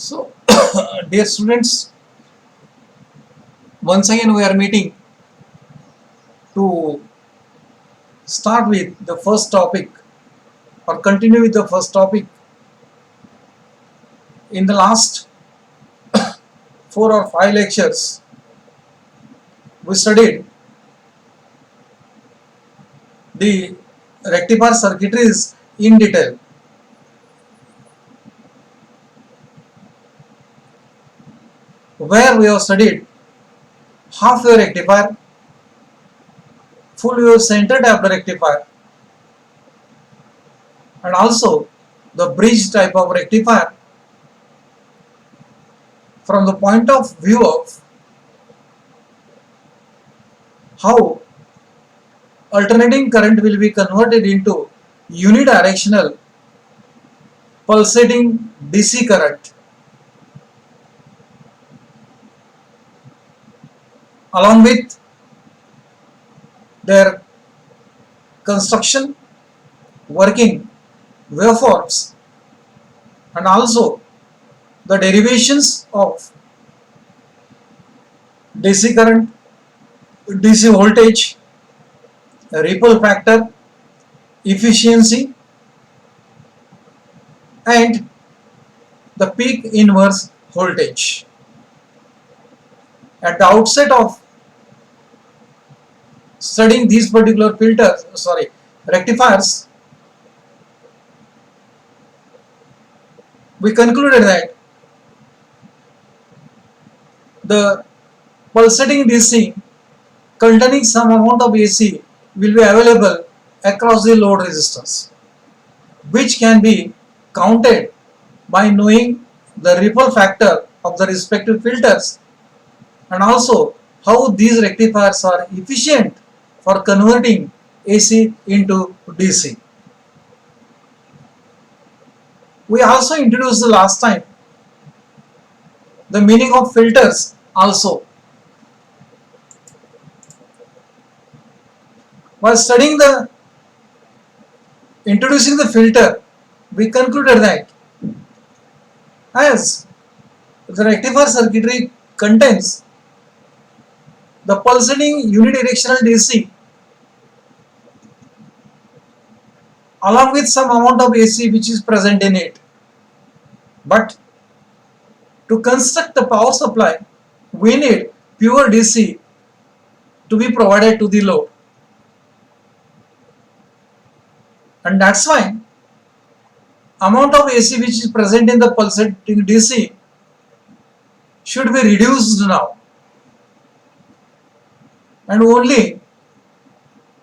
So, dear students, once again we are meeting to start with the first topic or continue with the first topic. In the last 4 or 5 lectures, we studied the rectifier circuitries in detail. Where we have studied half wave rectifier, full wave center tapped rectifier, and also the bridge type of rectifier from the point of view of how alternating current will be converted into unidirectional pulsating DC current. Along with their construction, working, waveforms, and also the derivations of DC current, DC voltage, ripple factor, efficiency, and the peak inverse voltage. At the outset of studying these particular rectifiers, we concluded that the pulsating DC containing some amount of AC will be available across the load resistance, which can be counted by knowing the ripple factor of the respective filters and also how these rectifiers are efficient for converting AC into DC. We also introduced the last time the meaning of filters also. While studying introducing the filter, we concluded that as the rectifier circuitry contains the pulsating unidirectional DC along with some amount of AC which is present in it. But to construct the power supply, we need pure DC to be provided to the load. And that's why amount of AC which is present in the pulsating DC should be reduced now, and only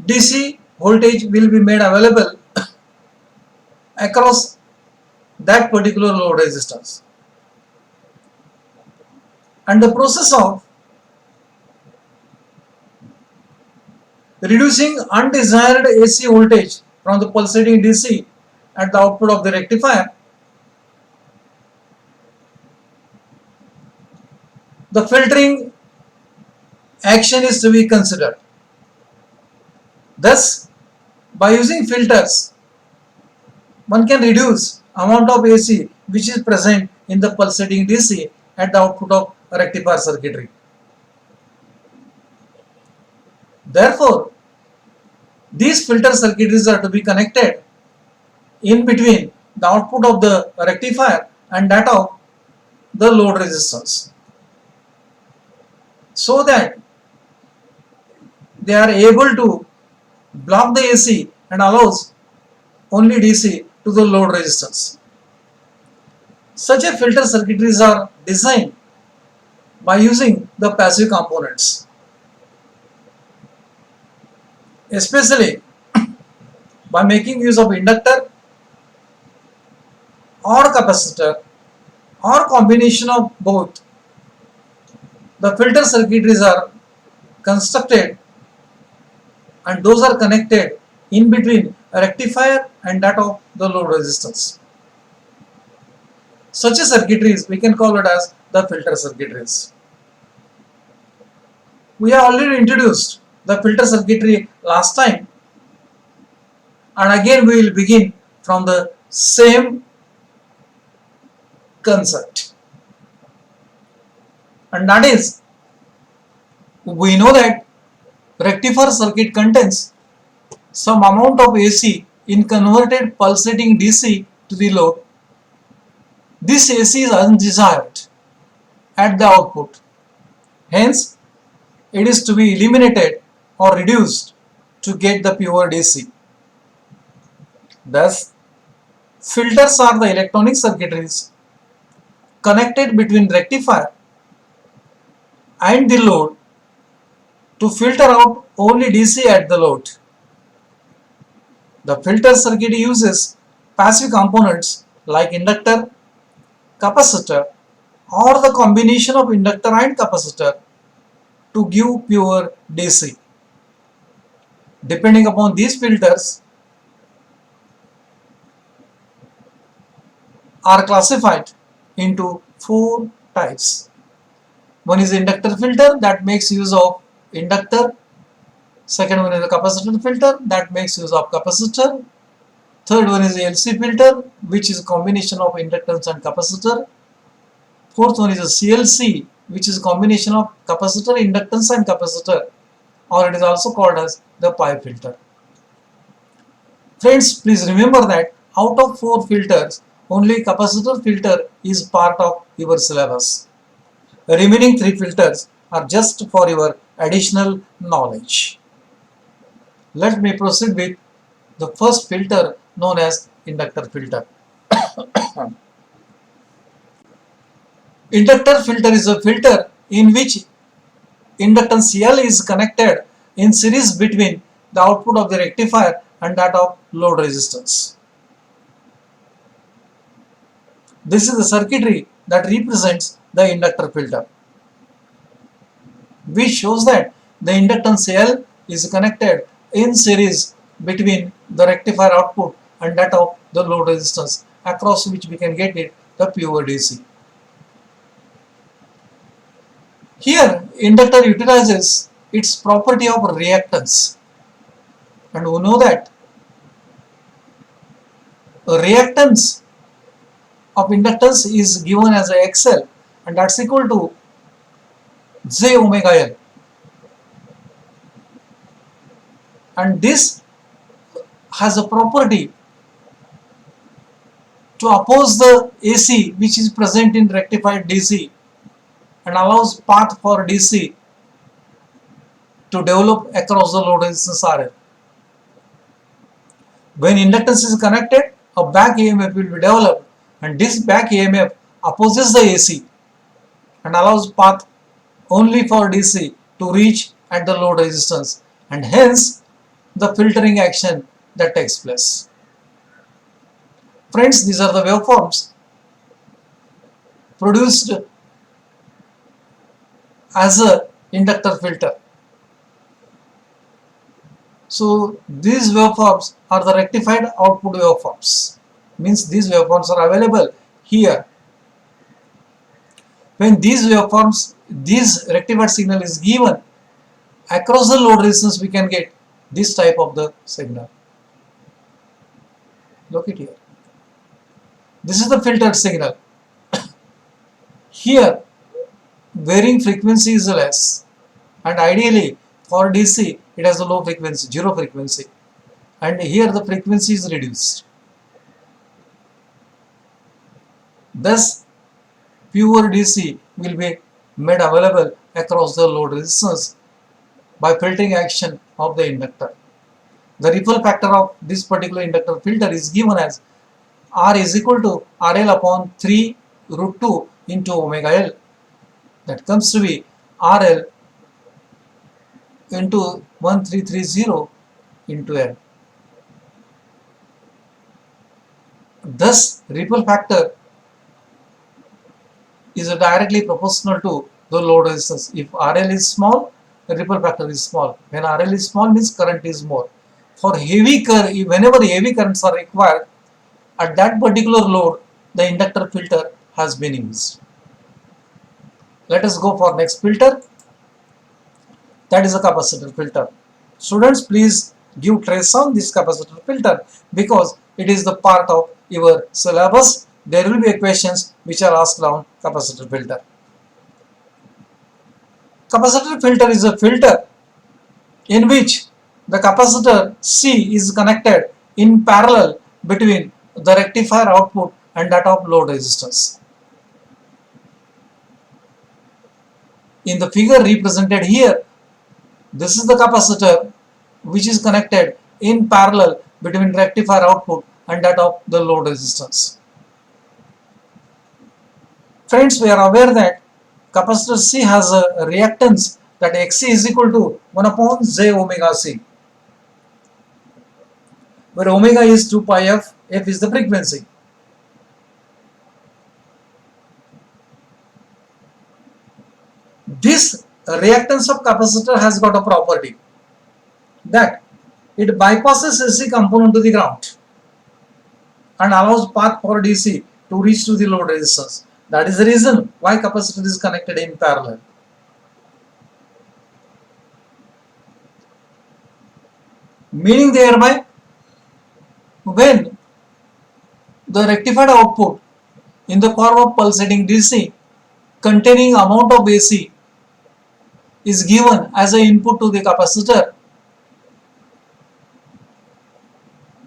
DC voltage will be made available across that particular load resistance. And the process of reducing undesired AC voltage from the pulsating DC at the output of the rectifier, the filtering action is to be considered. Thus, by using filters, one can reduce amount of AC which is present in the pulsating DC at the output of rectifier circuitry. Therefore, these filter circuitries are to be connected in between the output of the rectifier and that of the load resistance, so that they are able to block the AC and allows only DC to the load resistance. Such a filter circuitries are designed by using the passive components, especially by making use of inductor or capacitor or combination of both. The filter circuitries are constructed and those are connected in between a rectifier and that of the load resistance. Such a circuitries we can call it as the filter circuitries. We have already introduced the filter circuitry last time, and again we will begin from the same concept. and that is, we know that rectifier circuit contains some amount of AC in converted pulsating DC to the load. This AC is undesired at the output. Hence, it is to be eliminated or reduced to get the pure DC. Thus, filters are the electronic circuitries connected between rectifier and the load to filter out only DC at the load. The filter circuit uses passive components like inductor, capacitor, or the combination of inductor and capacitor to give pure DC. Depending upon these filters are classified into four types. One is inductor filter that makes use of inductor. Second one is a capacitor filter that makes use of capacitor. Third one is a LC filter, which is a combination of inductance and capacitor. Fourth one is a CLC, which is a combination of capacitor, inductance and capacitor, or it is also called as the pi filter. Friends, please remember that out of four filters, only capacitor filter is part of your syllabus. The remaining three filters are just for your additional knowledge. Let me proceed with the first filter known as inductor filter. Inductor filter is a filter in which inductance L is connected in series between the output of the rectifier and that of load resistance. This is the circuitry that represents the inductor filter, which shows that the inductance L is connected in series between the rectifier output and that of the load resistance, across which we can get it the pure DC. Here, inductor utilizes its property of reactance, and we know that reactance of inductance is given as a XL, and that's equal to J omega L, and this has a property to oppose the AC which is present in rectified DC and allows path for DC to develop across the load resistance RL. When inductance is connected, a back EMF will be developed, and this back EMF opposes the AC and allows path only for DC to reach at the load resistance, and hence the filtering action that takes place. Friends, these are the waveforms produced as a inductor filter. So these waveforms are the rectified output waveforms, means these waveforms are available here. When these waveforms, this rectified signal is given across the load resistance, we can get this type of the signal. Look at here. This is the filtered signal. Here, varying frequency is less, and ideally for DC it has a low frequency, zero frequency, and here the frequency is reduced. Thus, pure DC will be made available across the load resistance by filtering action of the inductor. The ripple factor of this particular inductor filter is given as R is equal to RL upon 3 root 2 into omega L. That comes to be RL into 1330 into L. Thus, ripple factor is directly proportional to the load resistance. If RL is small, the ripple factor is small. When RL is small, means current is more. For heavy current, whenever heavy currents are required at that particular load, the inductor filter has been used. Let us go for next filter. That is a capacitor filter. Students, please give trace on this capacitor filter because it is the part of your syllabus. There will be questions which are asked on capacitor filter. Capacitor filter is a filter in which the capacitor C is connected in parallel between the rectifier output and that of load resistance. In the figure represented here, this is the capacitor which is connected in parallel between rectifier output and that of the load resistance. Friends, we are aware that capacitor C has a reactance that Xc is equal to 1 upon j omega C, where omega is 2 pi f, f is the frequency. This reactance of capacitor has got a property that it bypasses AC component to the ground and allows path for DC to reach to the load resistance. That is the reason why capacitor is connected in parallel. Meaning thereby, when the rectified output in the form of pulsating DC containing amount of AC is given as an input to the capacitor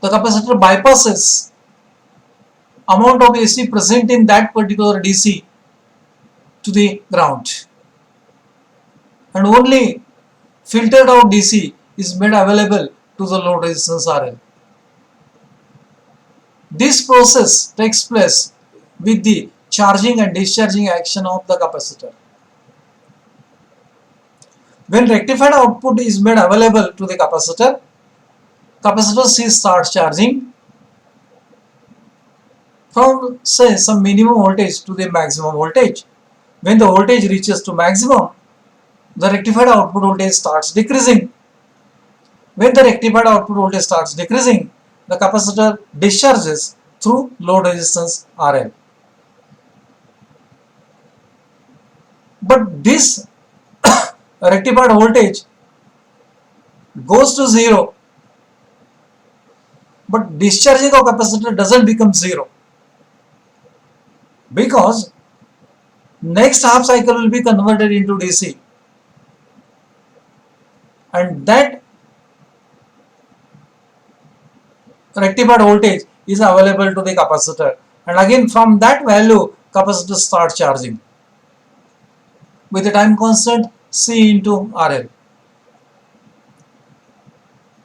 bypasses amount of AC present in that particular DC to the ground, and only filtered out DC is made available to the load resistance RL. This process takes place with the charging and discharging action of the capacitor. When rectified output is made available to the capacitor, capacitor C starts charging from, say, some minimum voltage to the maximum voltage. When the voltage reaches to maximum, the rectified output voltage starts decreasing. When the rectified output voltage starts decreasing, the capacitor discharges through load resistance RL. But this rectified voltage goes to 0, but discharging of capacitor doesn't become 0, because next half cycle will be converted into DC, and that rectified voltage is available to the capacitor, and again from that value capacitor starts charging with the time constant C into RL.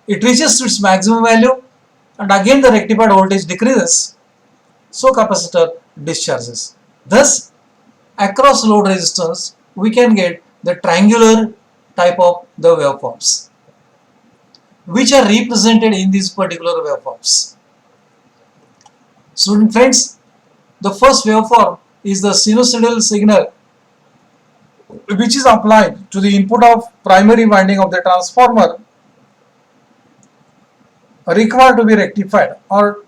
It reaches to its maximum value and again the rectified voltage decreases, so capacitor discharges. Thus, across load resistance we can get the triangular type of the waveforms, which are represented in these particular waveforms. Student friends, the first waveform is the sinusoidal signal which is applied to the input of primary winding of the transformer required to be rectified or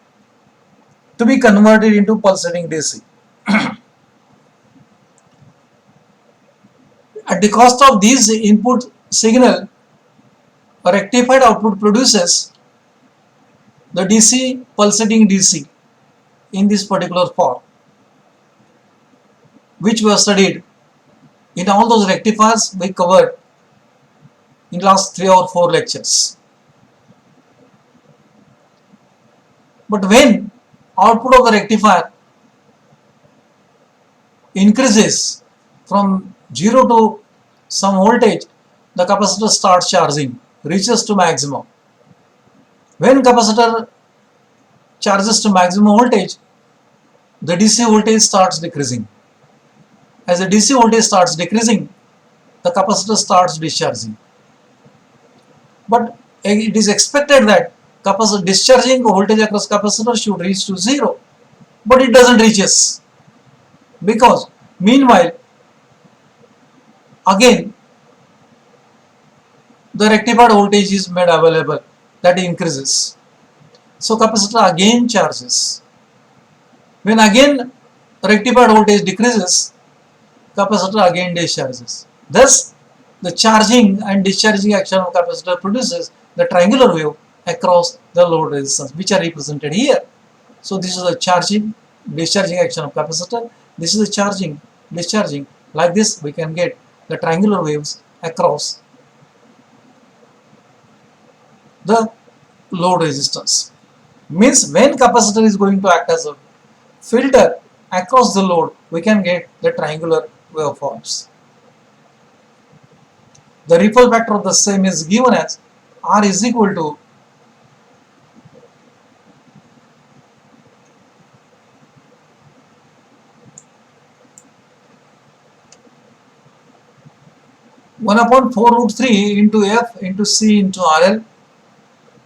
to be converted into pulsating DC. At the cost of these input signal, a rectified output produces the DC pulsating DC in this particular form, which was studied in all those rectifiers we covered in last 3 or 4 lectures. But when output of the rectifier increases from 0 to some voltage, the capacitor starts charging, reaches to maximum. When capacitor charges to maximum voltage, the DC voltage starts decreasing. As the DC voltage starts decreasing, the capacitor starts discharging. But it is expected that capacitor discharging voltage across capacitor should reach to 0, but it doesn't reaches, because meanwhile again the rectified voltage is made available, that increases, so capacitor again charges. When again rectified voltage decreases, capacitor again discharges. Thus the charging and discharging action of capacitor produces the triangular wave across the load resistance, which are represented here. So this is the charging, discharging action of capacitor. This is the charging, discharging. Like this we can get the triangular waves across the load resistance. Means when capacitor is going to act as a filter across the load, we can get the triangular waveforms. The ripple factor of the same is given as R is equal to one upon 4 root 3 into F into C into RL,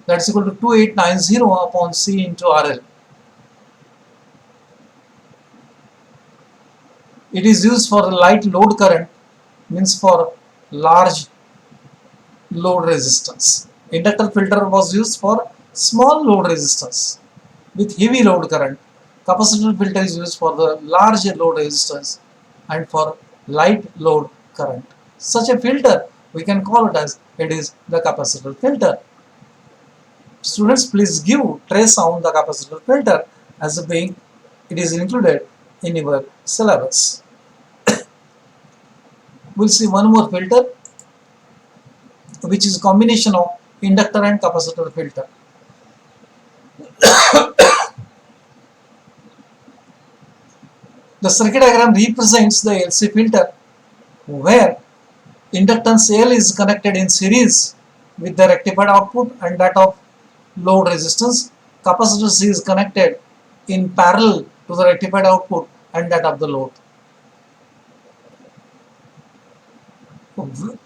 that's equal to 2890 upon C into RL. It is used for light load current, means for large load resistance. Inductor filter was used for small load resistance with heavy load current. Capacitor filter is used for the large load resistance and for light load current. Such a filter, we can call it as it is the capacitor filter. Students, please give trace on the capacitor filter as being it is included in your syllabus. We'll see one more filter, which is a combination of inductor and capacitor filter. The circuit diagram represents the LC filter where inductance L is connected in series with the rectified output and that of load resistance. Capacitor C is connected in parallel to the rectified output and that of the load.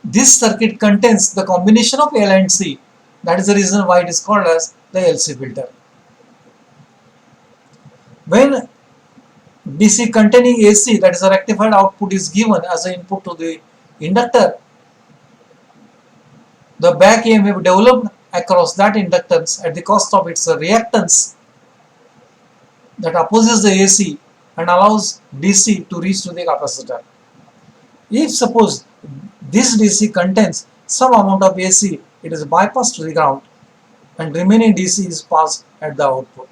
This circuit contains the combination of L and C. That is the reason why it is called as the LC filter. When DC containing AC, that is a rectified output, is given as an input to the inductor, the back EMF developed across that inductance at the cost of its reactance that opposes the AC and allows DC to reach to the capacitor. If suppose this DC contains some amount of AC, it is bypassed to the ground and remaining DC is passed at the output.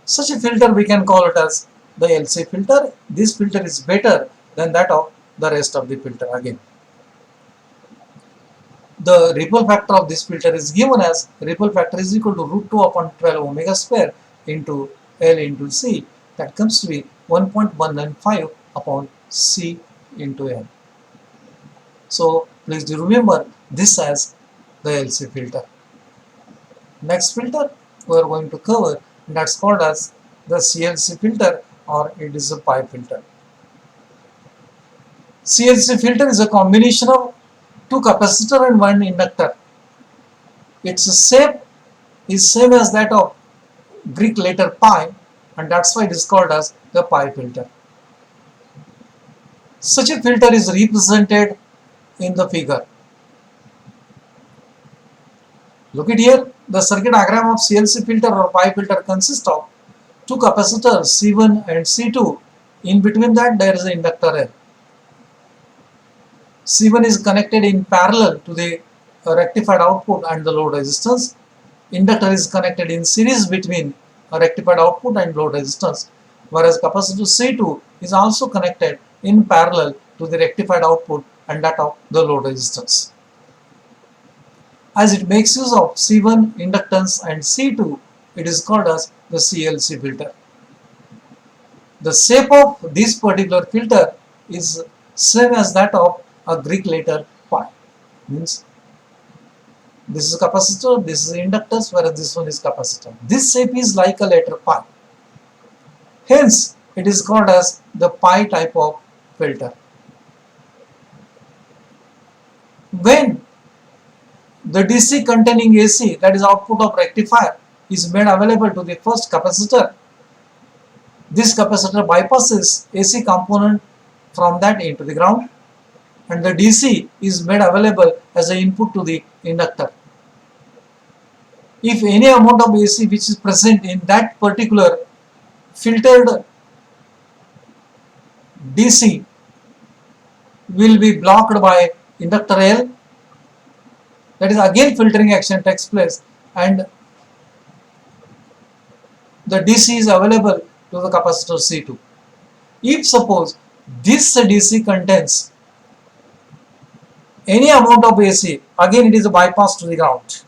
Such a filter we can call it as the LC filter. This filter is better than that of the rest of the filter again. The ripple factor of this filter is given as ripple factor is equal to root 2 upon 12 omega square into L into C. That comes to be 1.195 upon C into L. So please do remember this as the LC filter. Next filter we are going to cover, and that's called as the CLC filter, or it is a pi filter. CLC filter is a combination of two capacitor and one inductor. Its shape is same as that of Greek letter pi, and that's why it is called as the pi filter. Such a filter is represented in the figure. Look at here, the circuit diagram of CLC filter or pi filter consists of two capacitors C1 and C2. In between that there is an inductor L. C1 is connected in parallel to the rectified output and the load resistance. Inductor is connected in series between a rectified output and load resistance, whereas capacitor C2 is also connected in parallel to the rectified output and that of the load resistance. As it makes use of C1 inductance and C2, it is called as the CLC filter. The shape of this particular filter is same as that of a Greek letter pi. Means this is capacitor, this is inductance, whereas this one is capacitor. This shape is like a letter pi. Hence, it is called as the pi type of filter. When the DC containing AC, that is output of rectifier, is made available to the first capacitor, this capacitor bypasses AC component from that into the ground, and the DC is made available as an input to the inductor. If any amount of AC which is present in that particular filtered DC will be blocked by inductor L, that is again filtering action takes place and the DC is available to the capacitor C2. If suppose this DC contains any amount of AC, again it is a bypass to the ground,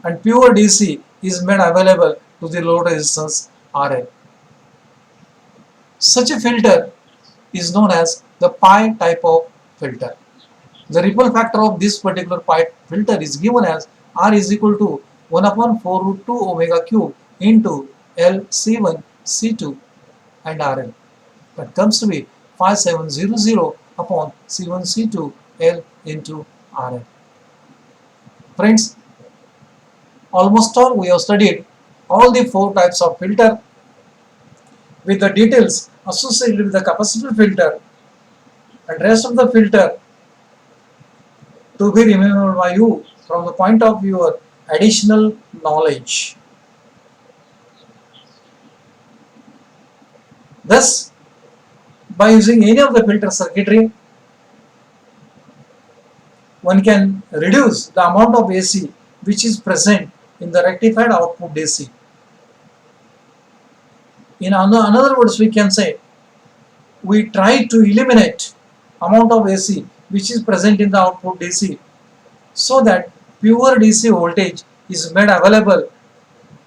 and pure DC is made available to the load resistance RL. Such a filter is known as the pi type of filter. The ripple factor of this particular pi filter is given as R is equal to 1 upon 4 root 2 omega cube into L C1 C2 and RL. That comes to be 5700 upon C1 C2 L into RL. Friends, almost all we have studied all the four types of filter with the details associated with the capacitor filter, and rest of the filter to be remembered by you from the point of your additional knowledge. Thus, by using any of the filter circuitry, one can reduce the amount of AC which is present in the rectified output DC. In other words, we can say we try to eliminate amount of AC which is present in the output DC, so that pure DC voltage is made available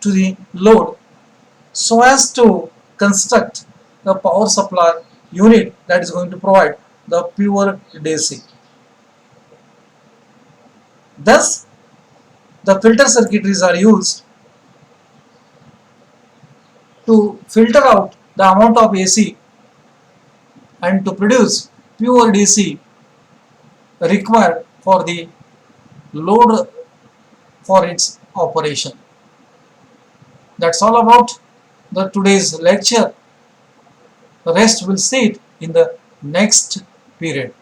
to the load, so as to construct the power supply unit that is going to provide the pure DC. Thus, the filter circuitries are used to filter out the amount of AC and to produce pure DC required for the load for its operation. That's all about the today's lecture. The rest we'll see it in the next period.